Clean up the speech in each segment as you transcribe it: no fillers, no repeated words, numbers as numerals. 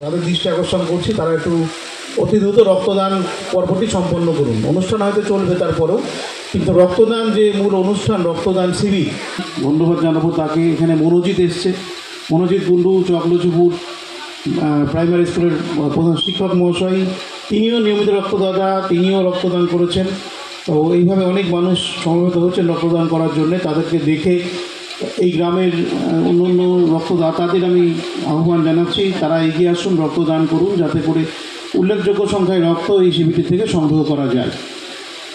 তাদের দৃষ্টি আকর্ষণ করছি, তারা একটু অতি দ্রুত রক্তদান পর্বটি সম্পন্ন করুন। অনুষ্ঠান হয়তো চলবে তারপরেও, কিন্তু রক্তদান যে মূল অনুষ্ঠান, রক্তদান শিবির, ধন্যবাদ জানাবো তাকে। এখানে মনোজিৎ এসছে, মনোজিৎ কুণ্ডু চকলচুপুর প্রাইমারি স্কুলের প্রধান শিক্ষক মহাশয়, তিনিও নিয়মিত রক্তদাতা, তিনিও রক্তদান করেছেন। তো এইভাবে অনেক মানুষ সমবেত হচ্ছেন রক্তদান করার জন্যে। তাদেরকে দেখে এই গ্রামের অন্যান্য রক্তদাতাদের আমি আহ্বান জানাচ্ছি, তারা এগিয়ে আসুন, রক্তদান করুন, যাতে করে উল্লেখযোগ্য সংখ্যায় রক্ত এই শিবিরটি থেকে সংগ্রহ করা যায়।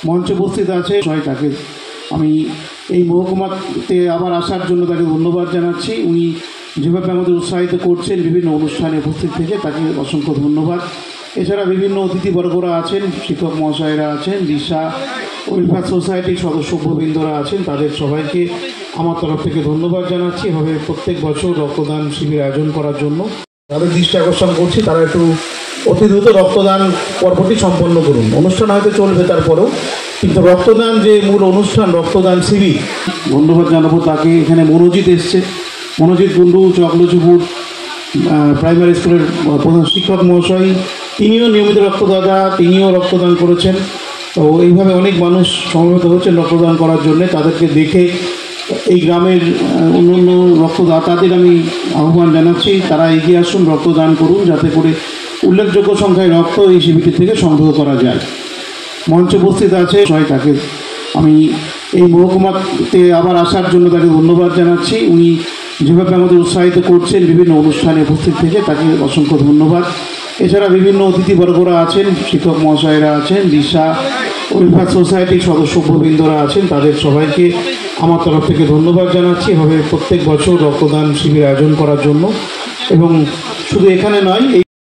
মঞ্চে উপস্থিত আছে তাকে আমি এই মহকুমাতে আবার আসার জন্য তাকে ধন্যবাদ জানাচ্ছি। উনি যেভাবে আমাদের উৎসাহিত করছেন বিভিন্ন অনুষ্ঠানে উপস্থিত থেকে, তাকে অসংখ্য ধন্যবাদ। এছাড়া বিভিন্ন অতিথিবর্গরা আছেন, শিক্ষক মহাশয়রা আছেন, দিশা ওয়েলফেয়ার সোসাইটির সদস্যবৃন্দরা আছেন, তাদের সবাইকে আমার তরফ থেকে ধন্যবাদ জানাচ্ছি। এভাবে প্রত্যেক বছর রক্তদান শিবির আয়োজন করার জন্য তাদের দৃষ্টি আকর্ষণ করছি, তারা একটু অতি দ্রুত রক্তদান পর্বটি সম্পন্ন করুন। অনুষ্ঠান হয়তো চলবে তারপরেও, কিন্তু রক্তদান যে মূল অনুষ্ঠান, রক্তদান শিবির, ধন্যবাদ জানাবো তাকে। এখানে মনোজিৎ এসছে, মনোজিৎ কুণ্ডু চকলচুপুর প্রাইমারি স্কুলের প্রধান শিক্ষক মহাশয়, তিনিও নিয়মিত রক্তদাতা, তিনিও রক্তদান করেছেন। তো এইভাবে অনেক মানুষ সমবেত হচ্ছেন রক্তদান করার জন্যে। তাদেরকে দেখে এই গ্রামের অন্যান্য রক্তদাতাদের আমি আহ্বান জানাচ্ছি, তারা এগিয়ে আসুন, রক্তদান করুন, যাতে করে উল্লেখযোগ্য সংখ্যায় রক্ত এই শিবিরটি থেকে সংগ্রহ করা যায়। মঞ্চে উপস্থিত আছে তাকে আমি এই মহকুমাতে আবার আসার জন্য তাকে ধন্যবাদ জানাচ্ছি। উনি যেভাবে আমাদের উৎসাহিত করছেন বিভিন্ন অনুষ্ঠানে উপস্থিত থেকে, তাকে অসংখ্য ধন্যবাদ। এছাড়া বিভিন্ন অতিথিবর্গরা আছেন, শিক্ষক মহাশয়রা আছেন, দিশা ওয়েলফেয়ার সোসাইটির সদস্যবৃন্দরা আছেন, তাদের সবাইকে আমার তরফ থেকে ধন্যবাদ জানাচ্ছি। এভাবে প্রত্যেক বছর রক্তদান শিবির আয়োজন করার জন্য, এবং শুধু এখানে নয়,